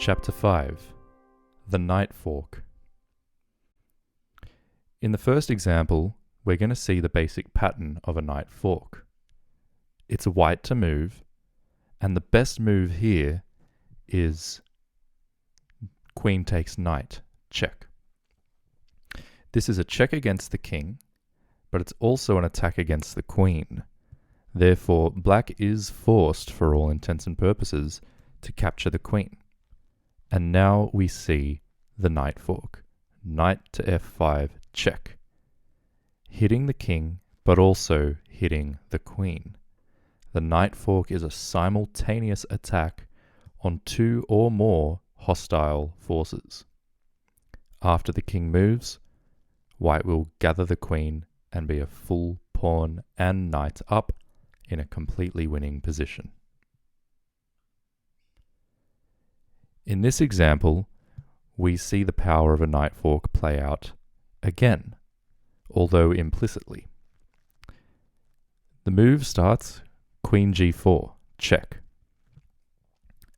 Chapter 5 The Knight Fork. In the first example, we're going to see the basic pattern of a knight fork. It's white to move, and the best move here is queen takes knight, check. This is a check against the king, but it's also an attack against the queen. Therefore, black is forced, for all intents and purposes, to capture the queen. And now we see the knight fork. Knight to f5, check. Hitting the king, but also hitting the queen. The knight fork is a simultaneous attack on two or more hostile forces. After the king moves, white will gather the queen and be a full pawn and knight up in a completely winning position. In this example, we see the power of a knight fork play out again, although implicitly. The move starts queen g4, check.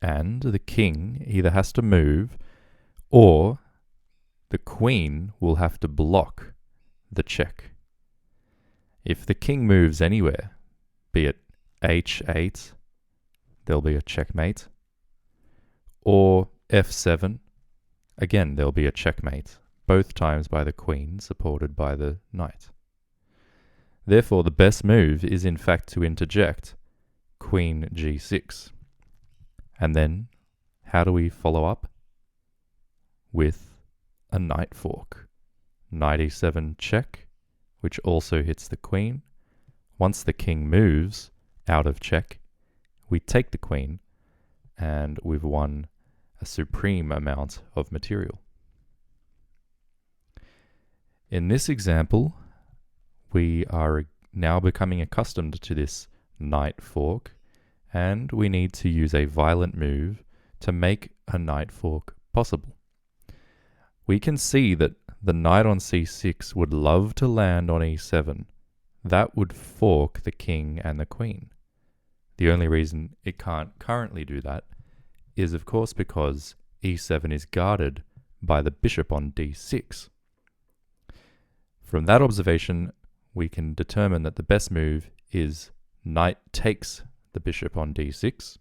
And the king either has to move or the queen will have to block the check. If the king moves anywhere, be it h8, there'll be a checkmate, or f7, again there'll be a checkmate, both times by the queen supported by the knight. Therefore, the best move is in fact to interject queen g6. And then, how do we follow up? With a knight fork. Knight e7 check, which also hits the queen. Once the king moves out of check, we take the queen, and we've won a supreme amount of material. In this example, we are now becoming accustomed to this knight fork, and we need to use a violent move to make a knight fork possible. We can see that the knight on c6 would love to land on e7. That would fork the king and the queen. The only reason it can't currently do that is, of course, because e7 is guarded by the bishop on d6. From that observation, we can determine that the best move is knight takes the bishop on d6,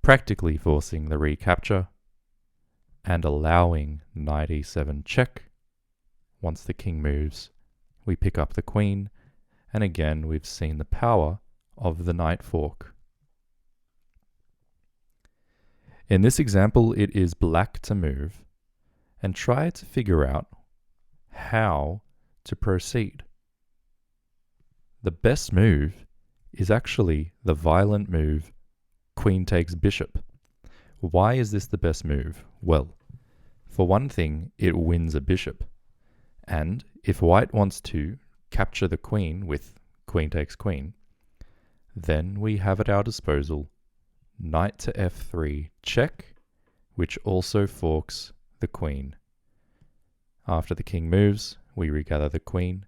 practically forcing the recapture and allowing knight e7 check. Once the king moves, we pick up the queen, and again we've seen the power of the knight fork. In this example, it is black to move, and try to figure out how to proceed. The best move is actually the violent move queen takes bishop. Why is this the best move? Well, for one thing, it wins a bishop. And if white wants to capture the queen with queen takes queen, then we have at our disposal knight to f3 check, which also forks the queen. After the king moves, we regather the queen,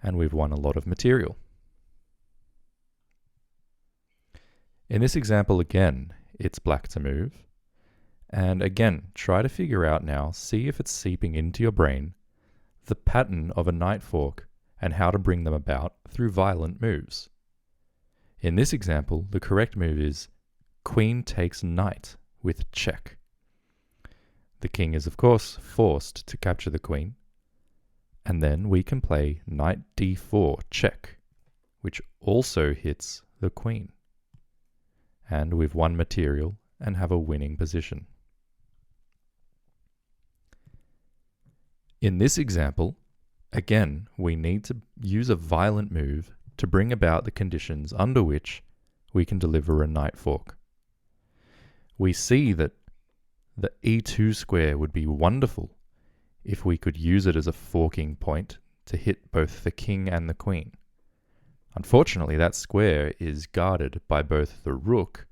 and we've won a lot of material. In this example again, it's black to move. And again, try to figure out now, see if it's seeping into your brain, the pattern of a knight fork and how to bring them about through violent moves. In this example, the correct move is queen takes knight with check. The king is, of course, forced to capture the queen. And then we can play knight d4 check, which also hits the queen. And we've won material and have a winning position. In this example, again, we need to use a violent move to bring about the conditions under which we can deliver a knight fork. We see that the e2 square would be wonderful if we could use it as a forking point to hit both the king and the queen. Unfortunately, that square is guarded by both the rook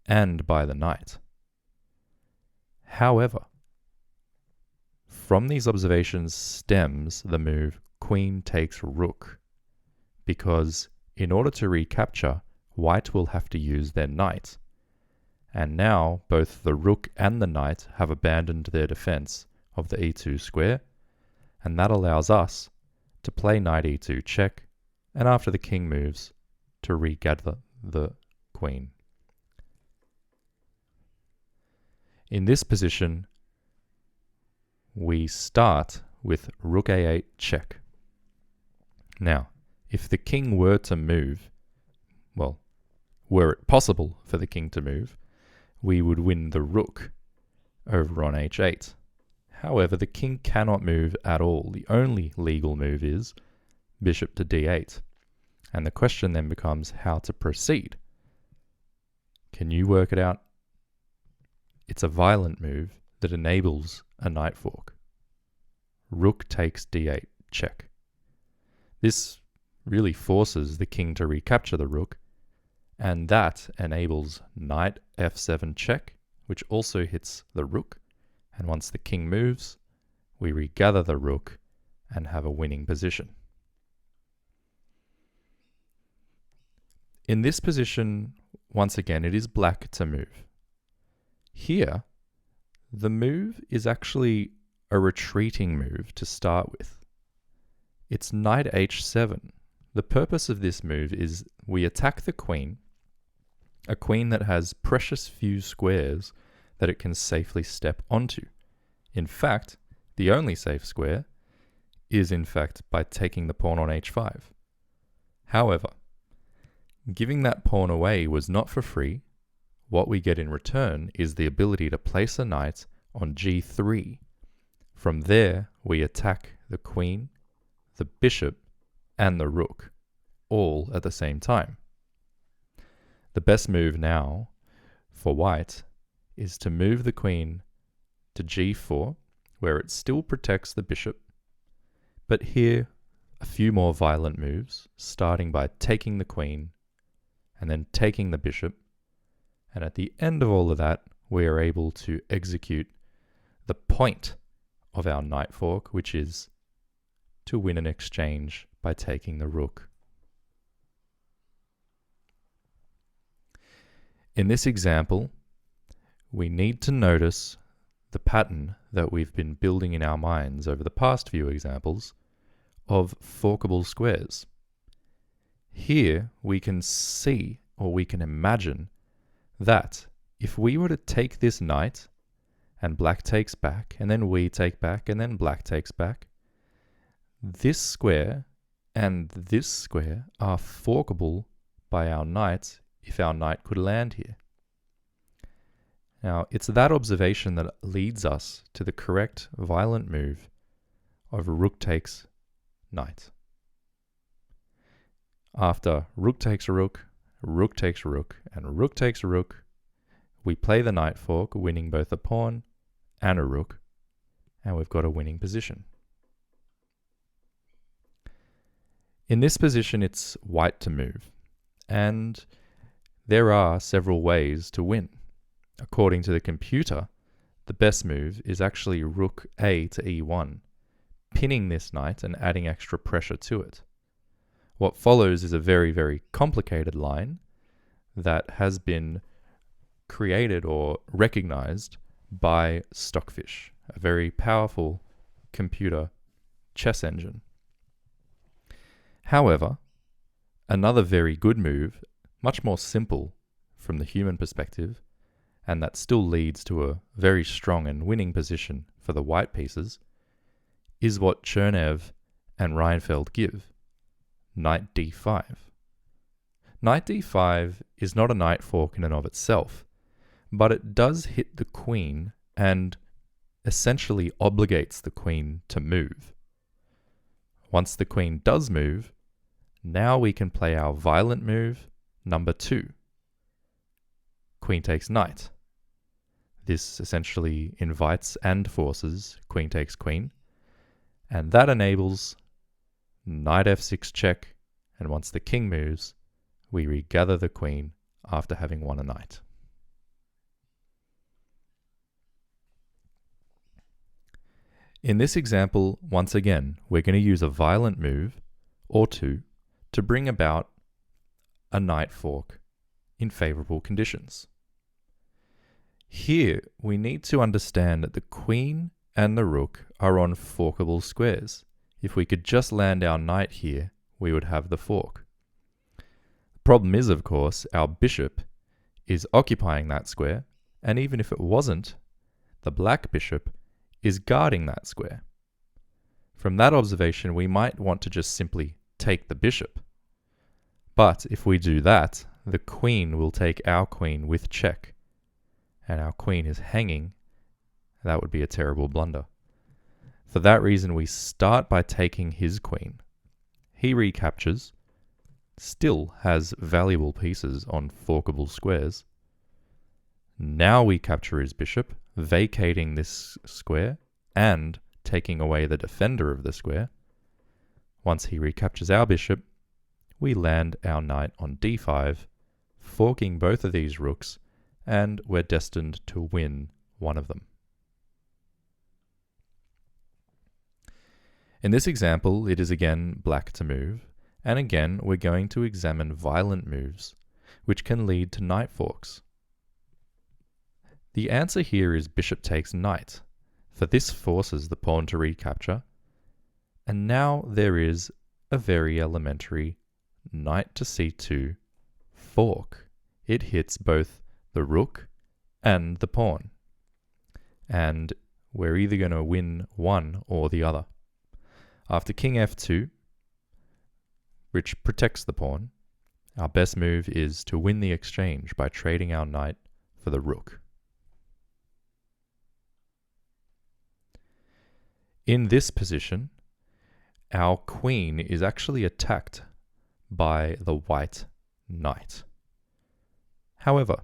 and by the knight. However, from these observations stems the move queen takes rook, because in order to recapture, white will have to use their knight, And now both the rook and the knight have abandoned their defense of the e2 square, and that allows us to play knight e2 check, and after the king moves, to regather the queen. In this position, we start with rook a8 check. Now, if the king were to move, well, were it possible for the king to move, we would win the rook over on h8. However, the king cannot move at all. The only legal move is bishop to d8. And the question then becomes how to proceed. Can you work it out? It's a violent move that enables a knight fork. Rook takes d8 check. This really forces the king to recapture the rook, and that enables knight f7 check, which also hits the rook. And once the king moves, we regather the rook and have a winning position. In this position, once again, it is black to move. Here, the move is actually a retreating move to start with. It's knight h7. The purpose of this move is we attack the queen, a queen that has precious few squares that it can safely step onto. In fact, the only safe square is in fact by taking the pawn on h5. However, giving that pawn away was not for free. What we get in return is the ability to place a knight on g3. From there, we attack the queen, the bishop, and the rook, all at the same time. The best move now for white is to move the queen to g4, where it still protects the bishop, but here a few more violent moves, starting by taking the queen and then taking the bishop, and at the end of all of that, we are able to execute the point of our knight fork, which is to win an exchange by taking the rook. In this example, we need to notice the pattern that we've been building in our minds over the past few examples of forkable squares. Here we can see, or we can imagine, that if we were to take this knight and black takes back, and then we take back, and then black takes back, this square and this square are forkable by our knight if our knight could land here. Now, it's that observation that leads us to the correct violent move of rook takes knight. After rook takes a rook, rook takes a rook, and rook takes a rook, we play the knight fork, winning both a pawn and a rook, and we've got a winning position. In this position, it's white to move, and there are several ways to win. According to the computer, the best move is actually rook a to e1, pinning this knight and adding extra pressure to it. What follows is a very, very complicated line that has been created or recognized by Stockfish, a very powerful computer chess engine. However, another very good move, much more simple from the human perspective, and that still leads to a very strong and winning position for the white pieces, is what Chernev and Seinfeld give: knight d5. Knight d5 is not a knight fork in and of itself, but it does hit the queen and essentially obligates the queen to move. Once the queen does move, now we can play our violent move, number 2. Queen takes knight. This essentially invites and forces queen takes queen, and that enables knight f6 check, and once the king moves, we regather the queen after having won a knight. In this example, once again, we're going to use a violent move, or two, to bring about a knight fork in favorable conditions. Here, we need to understand that the queen and the rook are on forkable squares. If we could just land our knight here, we would have the fork. The problem is, of course, our bishop is occupying that square, and even if it wasn't, the black bishop is guarding that square. From that observation, we might want to just simply take the bishop. But if we do that, the queen will take our queen with check, and our queen is hanging. That would be a terrible blunder. For that reason, we start by taking his queen. He recaptures, still has valuable pieces on forkable squares. Now we capture his bishop, vacating this square and taking away the defender of the square. Once he recaptures our bishop, we land our knight on d5, forking both of these rooks, and we're destined to win one of them. In this example, it is again black to move, and again we're going to examine violent moves, which can lead to knight forks. The answer here is bishop takes knight, for this forces the pawn to recapture, and now there is a very elementary knight to c2 fork. It hits both the rook and the pawn, and we're either going to win one or the other. After king f2, which protects the pawn, our best move is to win the exchange by trading our knight for the rook. In this position, our queen is actually attacked by the white knight. However,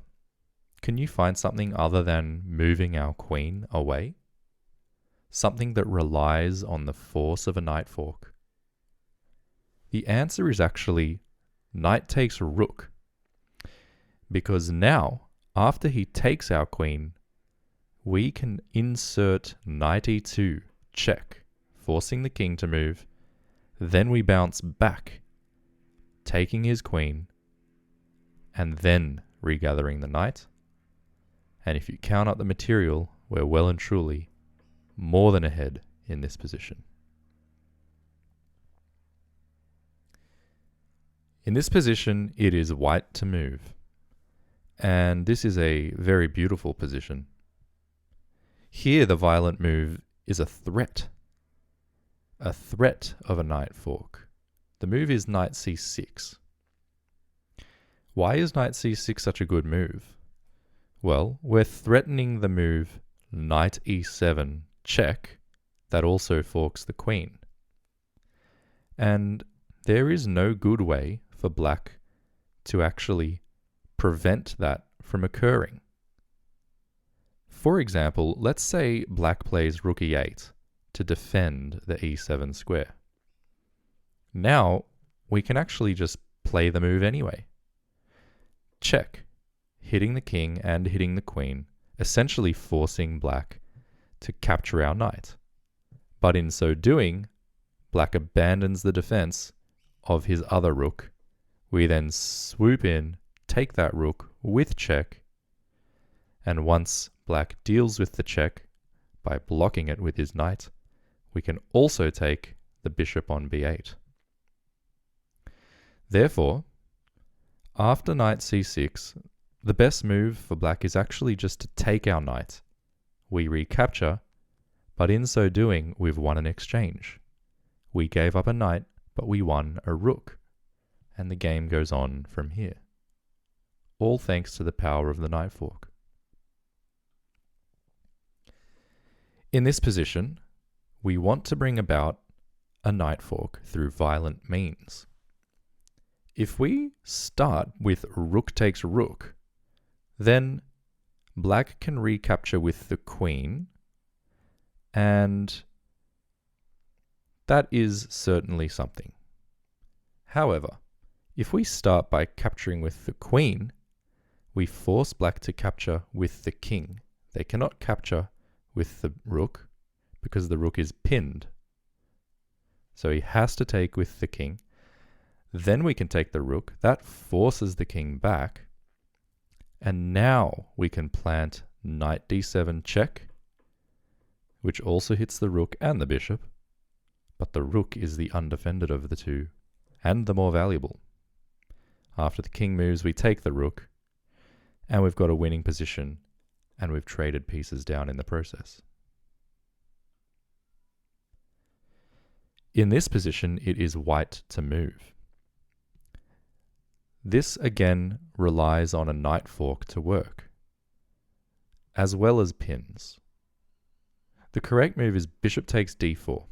can you find something other than moving our queen away? Something that relies on the force of a knight fork? The answer is actually knight takes rook. Because now, after he takes our queen, we can insert knight e2, check, forcing the king to move. Then we bounce back, taking his queen, and then regathering the knight. And if you count up the material, we're well and truly more than ahead in this position. In this position, it is white to move. And this is a very beautiful position. Here, the violent move is a threat of a knight fork. The move is knight c6. Why is knight c6 such a good move? Well, we're threatening the move knight e7 check that also forks the queen. And there is no good way for black to actually prevent that from occurring. For example, let's say black plays rook e8 to defend the e7 square. Now, we can actually just play the move anyway. Check, hitting the king and hitting the queen, essentially forcing black to capture our knight. But in so doing, black abandons the defense of his other rook. We then swoop in, take that rook with check, and once black deals with the check by blocking it with his knight, we can also take the bishop on b8. Therefore, after knight c6, the best move for black is actually just to take our knight. We recapture, but in so doing, we've won an exchange. We gave up a knight, but we won a rook, and the game goes on from here. All thanks to the power of the knight fork. In this position, we want to bring about a knight fork through violent means. If we start with rook takes rook, then black can recapture with the queen, and that is certainly something. However, if we start by capturing with the queen, we force black to capture with the king. They cannot capture with the rook because the rook is pinned. So he has to take with the king. Then we can take the rook. That forces the king back. And now we can plant knight d7 check, which also hits the rook and the bishop, but the rook is the undefended of the two, and the more valuable. After the king moves, we take the rook, and we've got a winning position, and we've traded pieces down in the process. In this position, it is white to move. This again relies on a knight fork to work, as well as pins. The correct move is bishop takes d4.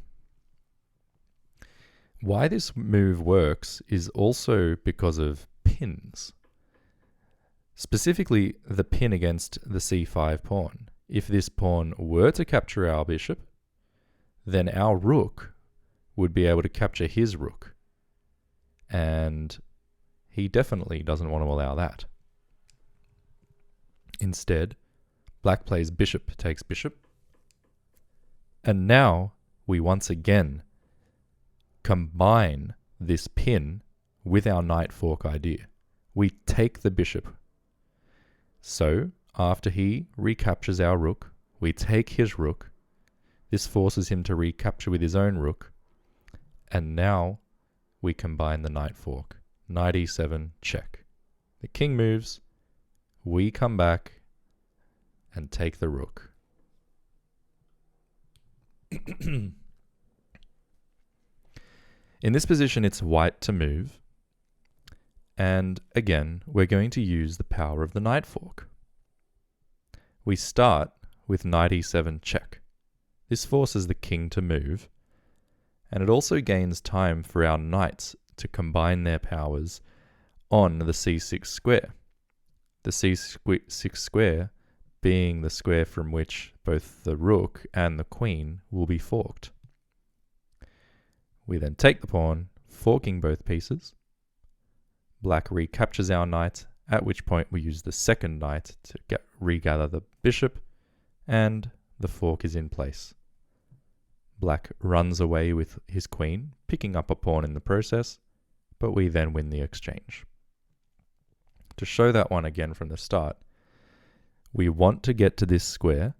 Why this move works is also because of pins. Specifically, the pin against the c5 pawn. If this pawn were to capture our bishop, then our rook would be able to capture his rook. And he definitely doesn't want to allow that. Instead, black plays bishop takes bishop. And now we once again combine this pin with our knight fork idea. We take the bishop. So, after he recaptures our rook, we take his rook. This forces him to recapture with his own rook. And now we combine the knight fork. Knight e7, check. The king moves. We come back and take the rook. In this position, it's white to move. And again, we're going to use the power of the knight fork. We start with knight e7 check. This forces the king to move, and it also gains time for our knights to combine their powers on the c6 square. The c6 square being the square from which both the rook and the queen will be forked. We then take the pawn, forking both pieces. Black recaptures our knight, at which point we use the second knight to regather the bishop, and the fork is in place. Black runs away with his queen, picking up a pawn in the process, but we then win the exchange. To show that one again from the start, we want to get to this square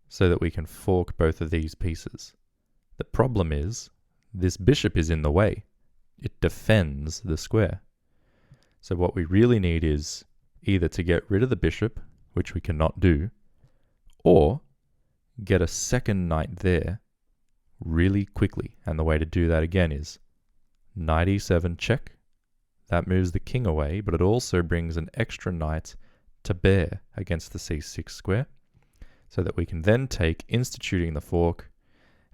so that we can fork both of these pieces. The problem is, this bishop is in the way. It defends the square. So what we really need is either to get rid of the bishop, which we cannot do, or get a second knight there really quickly. And the way to do that again is knight e7 check. That moves the king away, but it also brings an extra knight to bear against the c6 square, so that we can then take instituting the fork,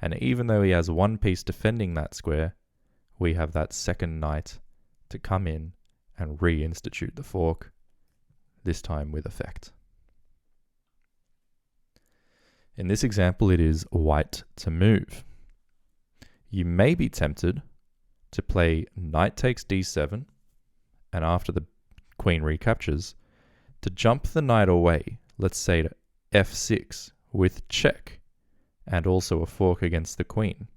and even though he has one piece defending that square, we have that second knight to come in and reinstitute the fork, this time with effect. In this example, it is white to move. You may be tempted to play knight takes d7, and after the queen recaptures, to jump the knight away, let's say to f6 with check, and also a fork against the queen.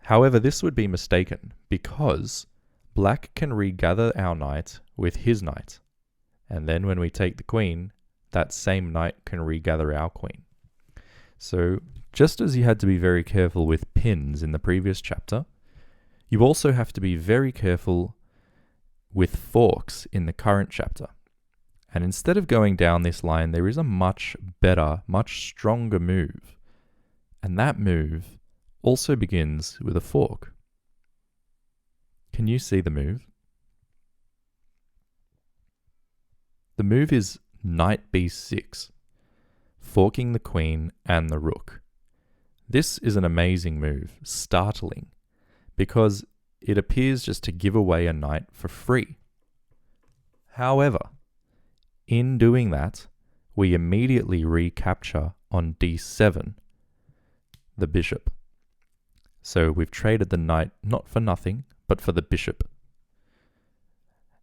However, this would be mistaken, because black can regather our knight with his knight, and then when we take the queen, that same knight can regather our queen. So, just as you had to be very careful with pins in the previous chapter, you also have to be very careful with forks in the current chapter. And instead of going down this line, there is a much better, much stronger move. And that move also begins with a fork. Can you see the move? The move is knight b6, forking the queen and the rook. This is an amazing move, startling, because it appears just to give away a knight for free. However, in doing that, we immediately recapture on d7 the bishop. So we've traded the knight not for nothing, but for the bishop.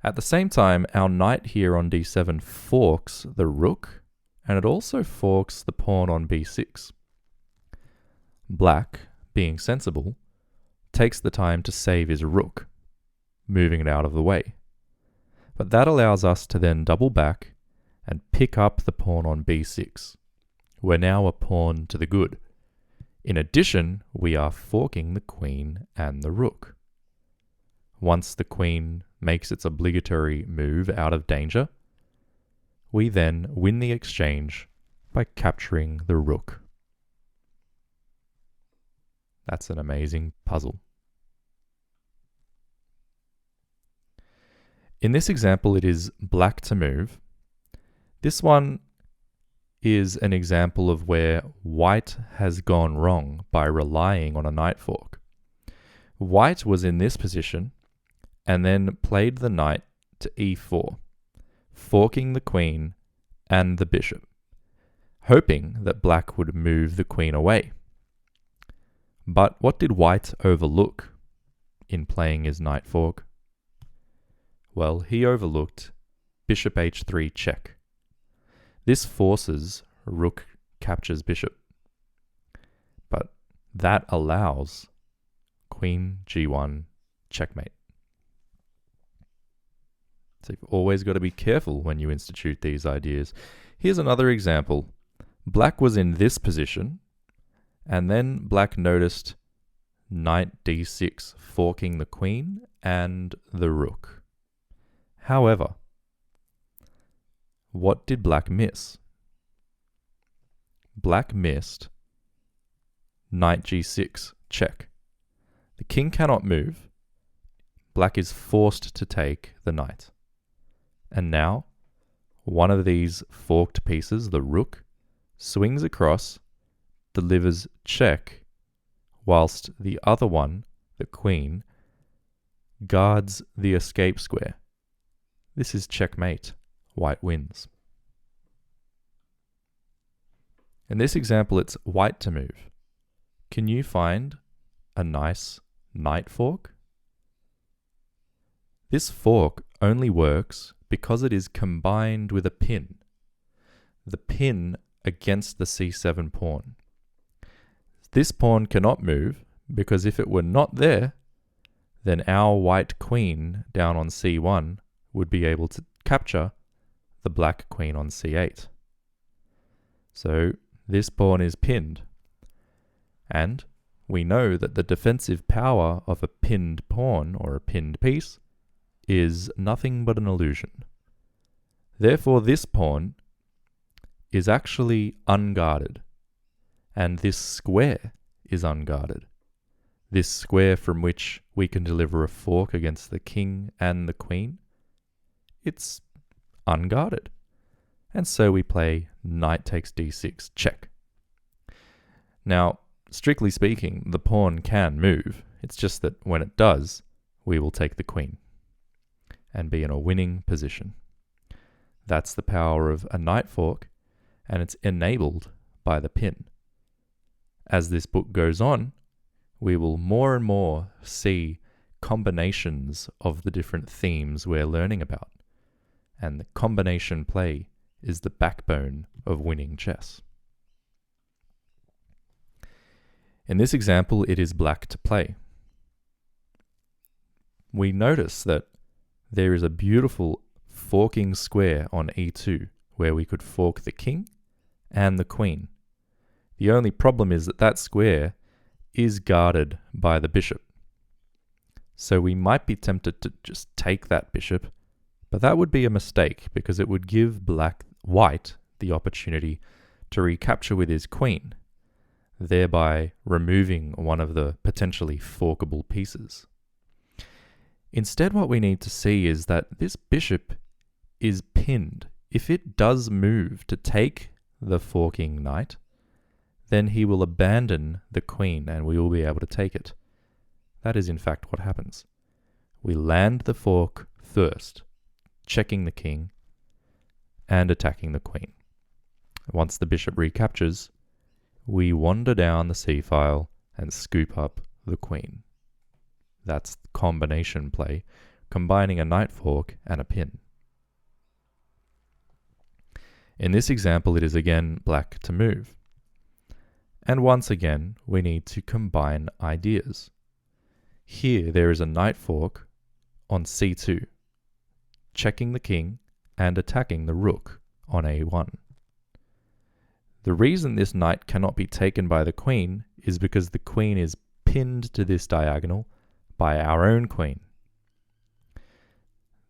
At the same time, our knight here on d7 forks the rook, and it also forks the pawn on b6. Black, being sensible, takes the time to save his rook, moving it out of the way. But that allows us to then double back and pick up the pawn on b6. We're now a pawn to the good. In addition, we are forking the queen and the rook. Once the queen makes its obligatory move out of danger, we then win the exchange by capturing the rook. That's an amazing puzzle. In this example, it is black to move. This one is an example of where white has gone wrong by relying on a knight fork. White was in this position and then played the knight to e4, forking the queen and the bishop, hoping that black would move the queen away. But what did white overlook in playing his knight fork? Well, he overlooked bishop h3 check. This forces rook captures bishop, but that allows queen g1 checkmate. So you've always got to be careful when you institute these ideas. Here's another example. Black was in this position, and then black noticed knight d6, forking the queen and the rook. However, what did black miss? Black missed knight g6, check. The king cannot move. Black is forced to take the knight. And now, one of these forked pieces, the rook, swings across, delivers check, whilst the other one, the queen, guards the escape square. This is checkmate. White wins. In this example, it's white to move. Can you find a nice knight fork? This fork only works because it is combined with a pin. The pin against the c7 pawn. This pawn cannot move because if it were not there, then our white queen down on c1 would be able to capture the black queen on c8. So this pawn is pinned. And we know that the defensive power of a pinned pawn or a pinned piece is nothing but an illusion. Therefore, this pawn is actually unguarded, and this square is unguarded. This square from which we can deliver a fork against the king and the queen, it's unguarded. And so we play knight takes d6, check. Now, strictly speaking, the pawn can move. It's just that when it does, we will take the queen and be in a winning position. That's the power of a knight fork, and it's enabled by the pin. As this book goes on, we will more and more see combinations of the different themes we're learning about. And the combination play is the backbone of winning chess. In this example, it is black to play. We notice that there is a beautiful forking square on e2 where we could fork the king and the queen. The only problem is that that square is guarded by the bishop. So we might be tempted to just take that bishop, but that would be a mistake because it would give white the opportunity to recapture with his queen, thereby removing one of the potentially forkable pieces. Instead, what we need to see is that this bishop is pinned. If it does move to take the forking knight, then he will abandon the queen and we will be able to take it. That is in fact what happens. We land the fork first, checking the king and attacking the queen. Once the bishop recaptures, we wander down the c-file and scoop up the queen. That's combination play, combining a knight fork and a pin. In this example, it is again black to move. And once again, we need to combine ideas. Here, there is a knight fork on c2, checking the king and attacking the rook on a1. The reason this knight cannot be taken by the queen is because the queen is pinned to this diagonal by our own queen.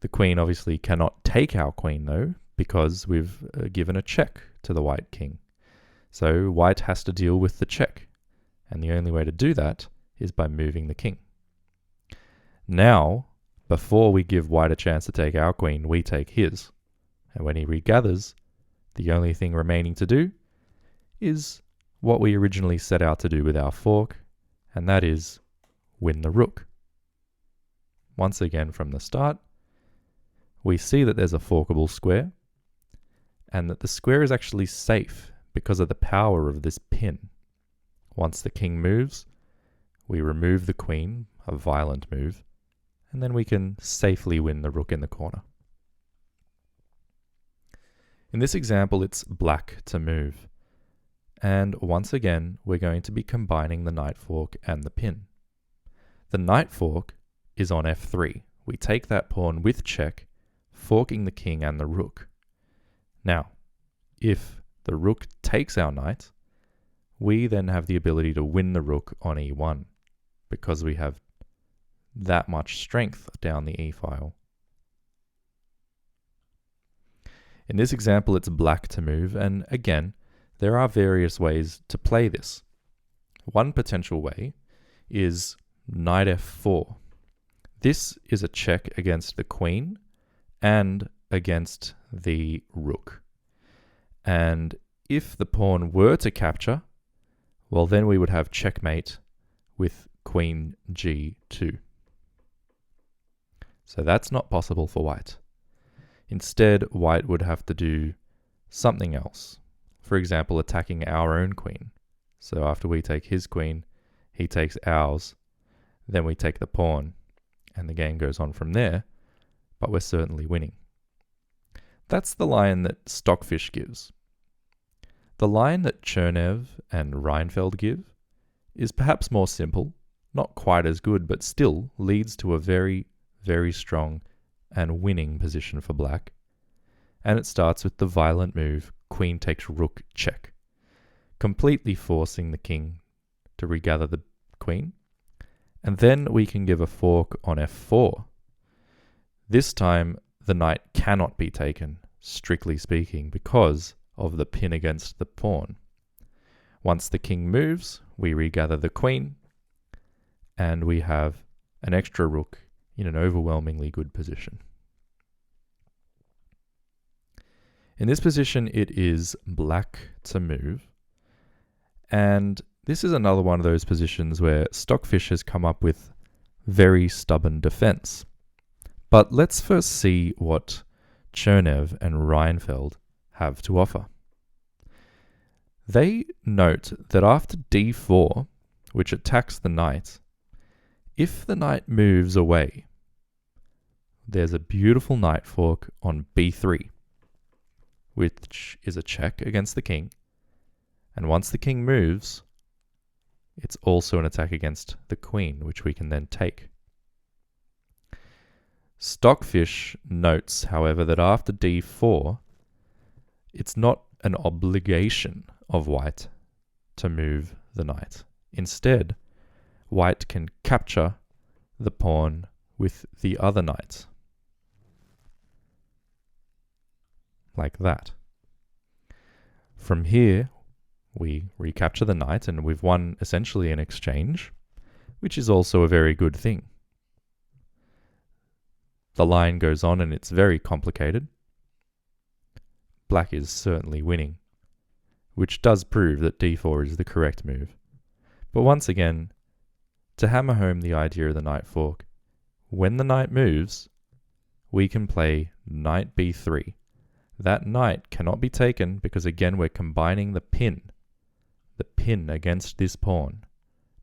The queen obviously cannot take our queen though, because we've given a check to the white king. So white has to deal with the check, and the only way to do that is by moving the king. Now, before we give white a chance to take our queen, we take his. And when he regathers, the only thing remaining to do is what we originally set out to do with our fork, and that is win the rook. Once again from the start, we see that there's a forkable square, and that the square is actually safe because of the power of this pin. Once the king moves, we remove the queen, a violent move, and then we can safely win the rook in the corner. In this example, it's black to move. And once again, we're going to be combining the knight fork and the pin. The knight fork is on f3. We take that pawn with check, forking the king and the rook. Now, if the rook takes our knight, we then have the ability to win the rook on e1, because we have that much strength down the e-file. In this example, it's black to move, and again, there are various ways to play this. One potential way is knight f4. This is a check against the queen and against the rook. And if the pawn were to capture, well, then we would have checkmate with queen g2. So that's not possible for white. Instead, white would have to do something else. For example, attacking our own queen. So after we take his queen, he takes ours, then we take the pawn, and the game goes on from there, but we're certainly winning. That's the line that Stockfish gives. The line that Chernev and Seinfeld give is perhaps more simple, not quite as good, but still leads to a very, very strong and winning position for black. And it starts with the violent move, queen takes rook check, completely forcing the king to regather the queen. And then we can give a fork on f4. This time, the knight cannot be taken, strictly speaking, because of the pin against the pawn. Once the king moves, we regather the queen, and we have an extra rook in an overwhelmingly good position. In this position, it is black to move, and this is another one of those positions where Stockfish has come up with very stubborn defense. But let's first see what Chernev and Seinfeld have to offer. They note that after d4, which attacks the knight, if the knight moves away, there's a beautiful knight fork on b3, which is a check against the king. And once the king moves, it's also an attack against the queen, which we can then take. Stockfish notes, however, that after d4, it's not an obligation of white to move the knight. Instead, white can capture the pawn with the other knight, like that. From here, we recapture the knight, and we've won essentially an exchange, which is also a very good thing. The line goes on, and it's very complicated. Black is certainly winning, which does prove that d4 is the correct move. But once again, to hammer home the idea of the knight fork, when the knight moves, we can play knight b3. That knight cannot be taken because, again, we're combining the pin. The pin against this pawn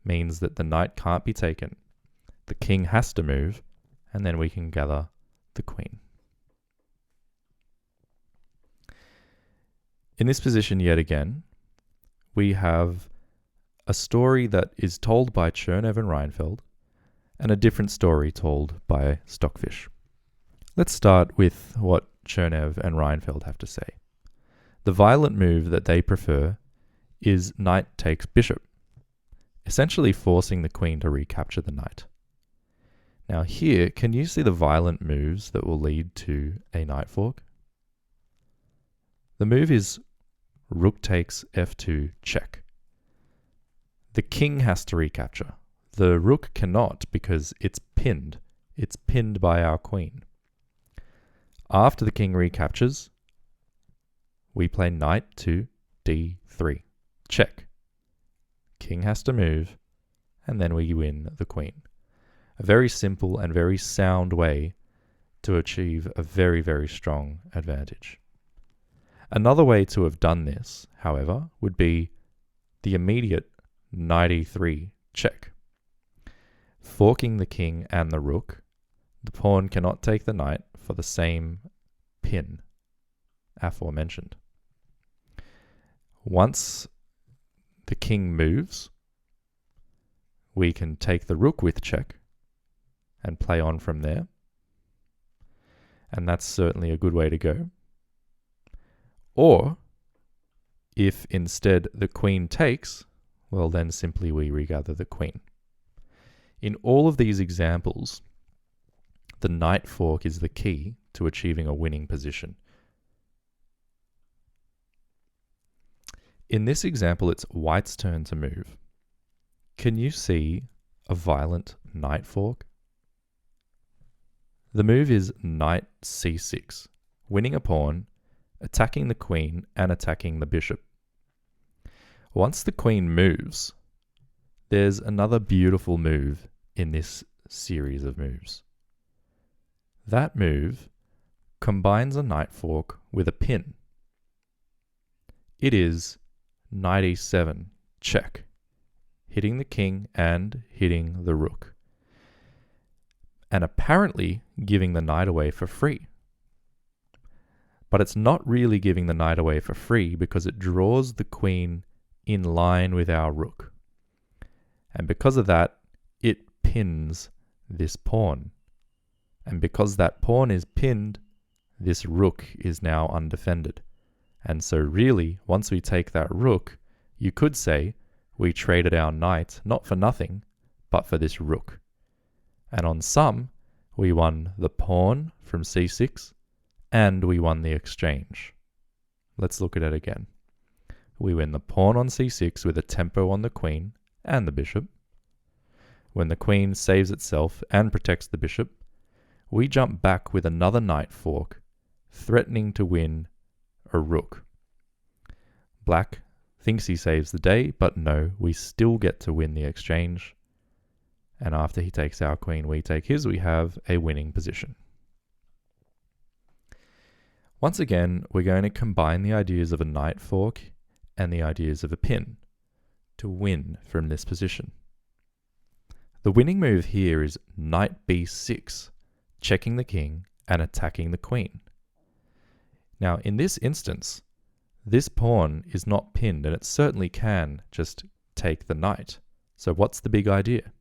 means that the knight can't be taken. The king has to move, and then we can gather the queen. In this position, yet again, we have a story that is told by Chernev and Seinfeld, and a different story told by Stockfish. Let's start with what Chernev and Seinfeld have to say. The violent move that they prefer is knight takes bishop, essentially forcing the queen to recapture the knight. Now here, can you see the violent moves that will lead to a knight fork? The move is rook takes f2 check. The king has to recapture. The rook cannot because it's pinned. It's pinned by our queen. After the king recaptures, we play knight to d3. Check. King has to move, and then we win the queen. A very simple and very sound way to achieve a very, very strong advantage. Another way to have done this, however, would be the immediate knight e3 check. Forking the king and the rook, the pawn cannot take the knight for the same pin aforementioned. Once the king moves, we can take the rook with check and play on from there. And that's certainly a good way to go. Or, if instead the queen takes, well then simply we regather the queen. In all of these examples, the knight fork is the key to achieving a winning position. In this example, it's white's turn to move. Can you see a violent knight fork? The move is knight c6, winning a pawn, attacking the queen, and attacking the bishop. Once the queen moves, there's another beautiful move in this series of moves. That move combines a knight fork with a pin. It is knight e7, check, hitting the king and hitting the rook, and apparently giving the knight away for free. But it's not really giving the knight away for free because it draws the queen in line with our rook. And because of that, it pins this pawn. And because that pawn is pinned, this rook is now undefended. And so really, once we take that rook, you could say we traded our knight not for nothing, but for this rook. And on some, we won the pawn from c6, and we won the exchange. Let's look at it again. We win the pawn on c6 with a tempo on the queen and the bishop. When the queen saves itself and protects the bishop, we jump back with another knight fork, threatening to win a rook. Black thinks he saves the day, but no, we still get to win the exchange. And after he takes our queen, we take his, we have a winning position. Once again, we're going to combine the ideas of a knight fork and the ideas of a pin to win from this position. The winning move here is knight b6, checking the king and attacking the queen. Now, in this instance, this pawn is not pinned, and it certainly can just take the knight. So what's the big idea?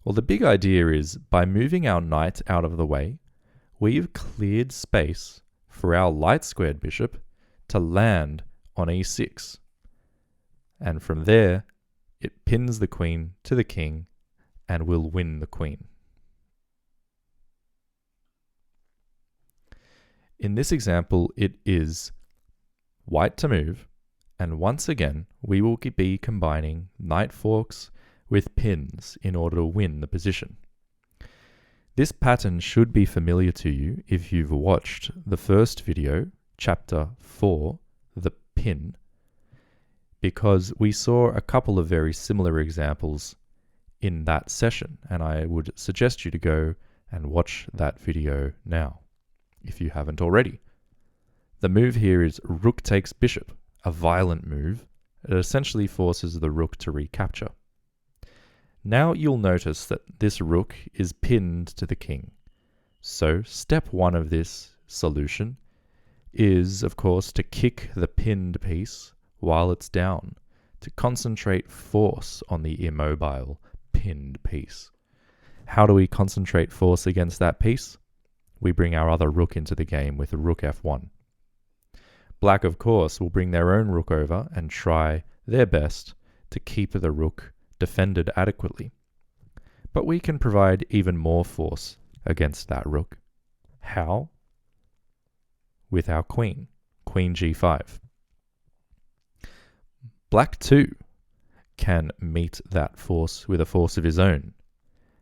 Well, the big idea is by moving our knight out of the way, we've cleared space for our light-squared bishop to land on e6. And from there, it pins the queen to the king and will win the queen. In this example, it is white to move, and once again, we will be combining knight forks with pins in order to win the position. This pattern should be familiar to you if you've watched the first video, chapter 4, the pin, because we saw a couple of very similar examples in that session, and I would suggest you to go and watch that video now, if you haven't already. The move here is rook takes bishop, a violent move. It essentially forces the rook to recapture. Now you'll notice that this rook is pinned to the king. So step 1 of this solution is, of course, to kick the pinned piece while it's down, to concentrate force on the immobile pinned piece. How do we concentrate force against that piece? We bring our other rook into the game with rook f1. Black, of course, will bring their own rook over and try their best to keep the rook defended adequately. But we can provide even more force against that rook. How? With our queen, queen g5. Black too can meet that force with a force of his own.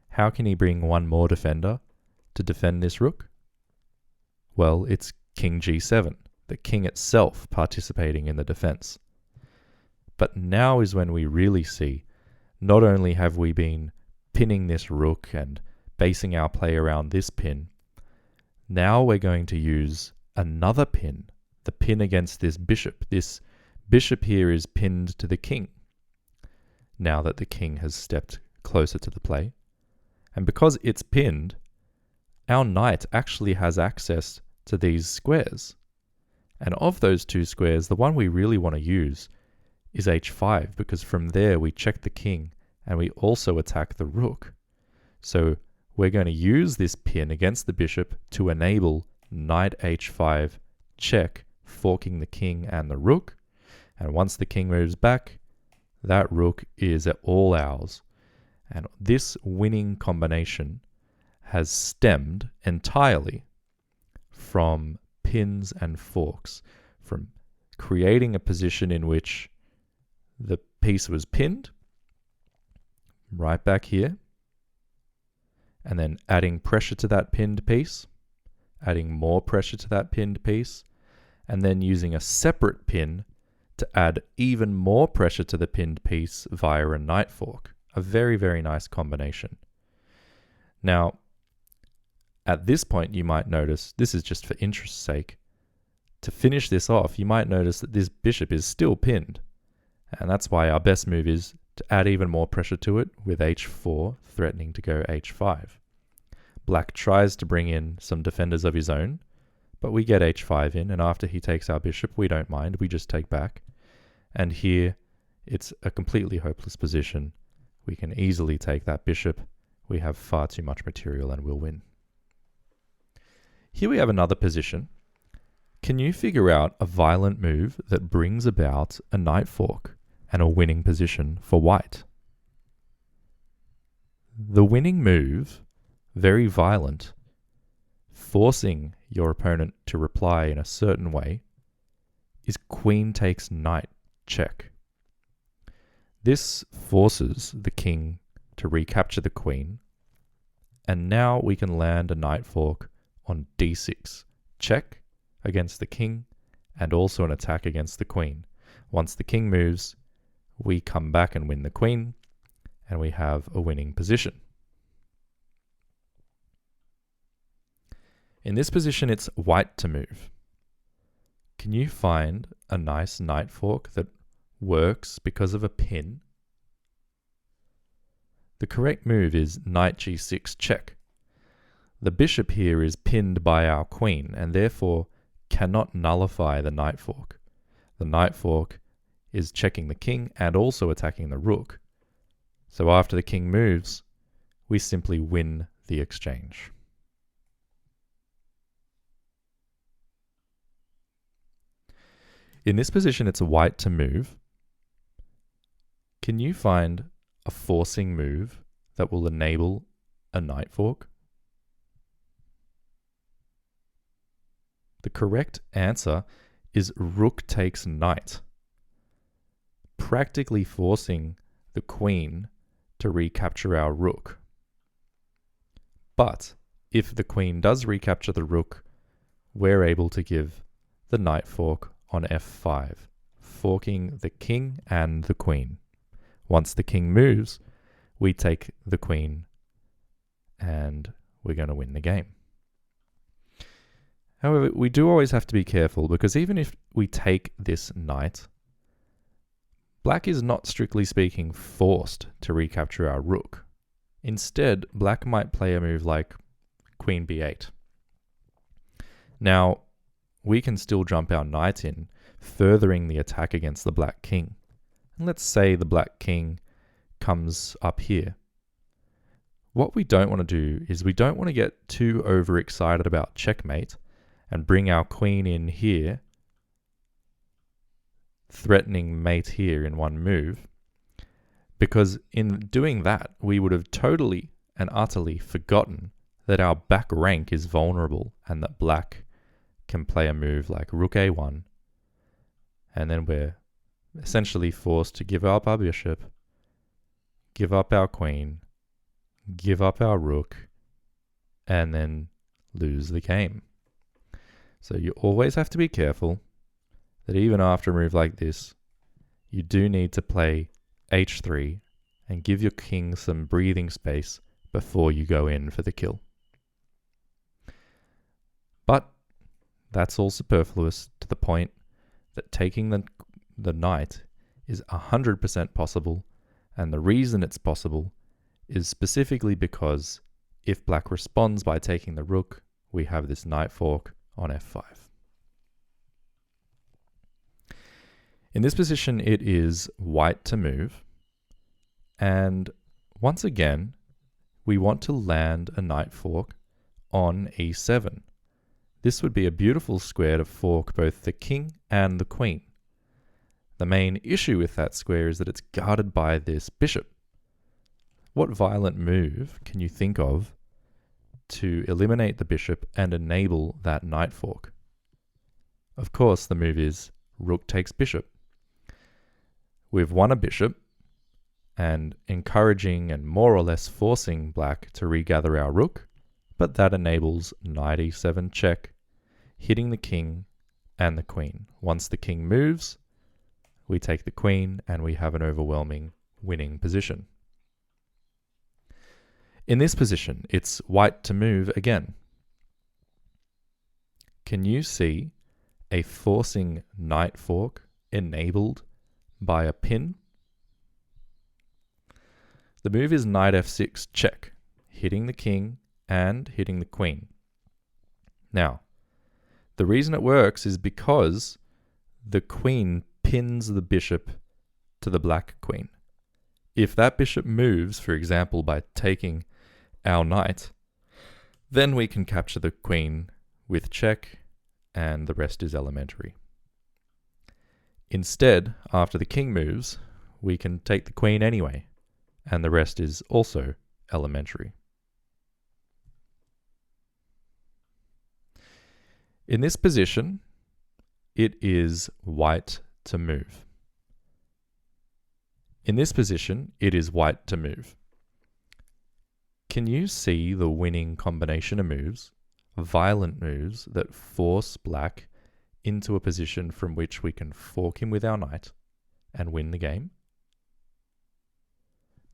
How can he bring one more defender to defend this rook? Well, it's king g7, the king itself participating in the defense. But now is when we really see, not only have we been pinning this rook and basing our play around this pin, now we're going to use another pin, the pin against this bishop. This bishop here is pinned to the king, now that the king has stepped closer to the play. And because it's pinned, our knight actually has access to these squares. And of those two squares, the one we really want to use is h5, because from there we check the king and we also attack the rook. So we're going to use this pin against the bishop to enable knight h5 check, forking the king and the rook. And once the king moves back, that rook is all ours. And this winning combination has stemmed entirely from pins and forks, from creating a position in which the piece was pinned right back here, and then adding pressure to that pinned piece, adding more pressure to that pinned piece, and then using a separate pin to add even more pressure to the pinned piece via a knight fork. A very, very nice combination. Now, at this point, you might notice, this is just for interest's sake, to finish this off, you might notice that this bishop is still pinned. And that's why our best move is to add even more pressure to it with h4, threatening to go h5. Black tries to bring in some defenders of his own, but we get h5 in, and after he takes our bishop, we don't mind, we just take back. And here, it's a completely hopeless position. We can easily take that bishop. We have far too much material and we'll win. Here we have another position. Can you figure out a violent move that brings about a knight fork and a winning position for white? The winning move, very violent, forcing your opponent to reply in a certain way, is queen takes knight check. This forces the king to recapture the queen, and now we can land a knight fork on d6, check against the king, and also an attack against the queen. Once the king moves, we come back and win the queen, and we have a winning position. In this position, it's white to move. Can you find a nice knight fork that works because of a pin? The correct move is knight g6 check. The bishop here is pinned by our queen and therefore cannot nullify the knight fork. The knight fork is checking the king and also attacking the rook. So after the king moves, we simply win the exchange. In this position, it's white to move. Can you find a forcing move that will enable a knight fork? The correct answer is rook takes knight, practically forcing the queen to recapture our rook. But if the queen does recapture the rook, we're able to give the knight fork on f5, forking the king and the queen. Once the king moves, we take the queen and we're going to win the game. However, we do always have to be careful, because even if we take this knight, black is not, strictly speaking, forced to recapture our rook. Instead, black might play a move like queen b8. Now, we can still jump our knight in, furthering the attack against the black king. And let's say the black king comes up here. What we don't want to do is we don't want to get too overexcited about checkmate and bring our queen in here threatening mate here in one move, because in doing that, we would have totally and utterly forgotten that our back rank is vulnerable and that black can play a move like rook a1, and then we're essentially forced to give up our bishop, give up our queen, give up our rook, and then lose the game. So you always have to be careful that even after a move like this, you do need to play h3 and give your king some breathing space before you go in for the kill. But that's all superfluous to the point that taking the knight is 100% possible, and the reason it's possible is specifically because if black responds by taking the rook, we have this knight fork on f5. In this position, it is white to move, and once again, we want to land a knight fork on e7. This would be a beautiful square to fork both the king and the queen. The main issue with that square is that it's guarded by this bishop. What violent move can you think of to eliminate the bishop and enable that knight fork? Of course, the move is rook takes bishop. We've won a bishop, and encouraging and more or less forcing black to regather our rook, but that enables knight e7 check, hitting the king and the queen. Once the king moves, we take the queen and we have an overwhelming winning position. In this position, it's white to move again. Can you see a forcing knight fork enabled by a pin? The move is knight f6 check, hitting the king and hitting the queen. Now, the reason it works is because the queen pins the bishop to the black queen. If that bishop moves, for example, by taking our knight, then we can capture the queen with check, and the rest is elementary. Instead, after the king moves, we can take the queen anyway, and the rest is also elementary. In this position, it is white to move. In this position, it is white to move. Can you see the winning combination of moves, violent moves that force black into a position from which we can fork him with our knight and win the game?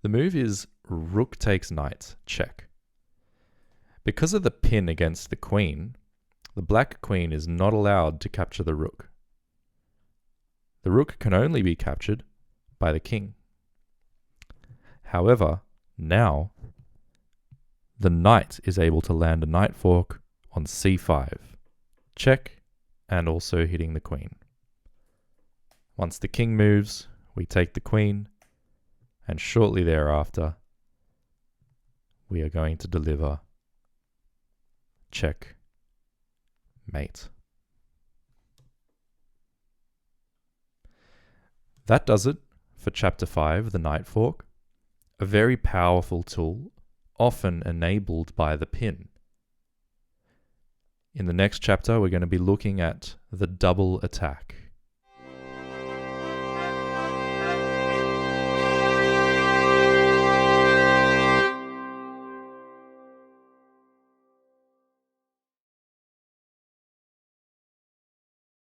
The move is rook takes knight, check. Because of the pin against the queen, the black queen is not allowed to capture the rook. The rook can only be captured by the king. However, now the knight is able to land a knight fork on c5, check, and also hitting the queen. Once the king moves, we take the queen, and shortly thereafter, we are going to deliver check, mate. That does it for Chapter 5, the Knight Fork, a very powerful tool, often enabled by the pin. In the next chapter, we're going to be looking at the double attack.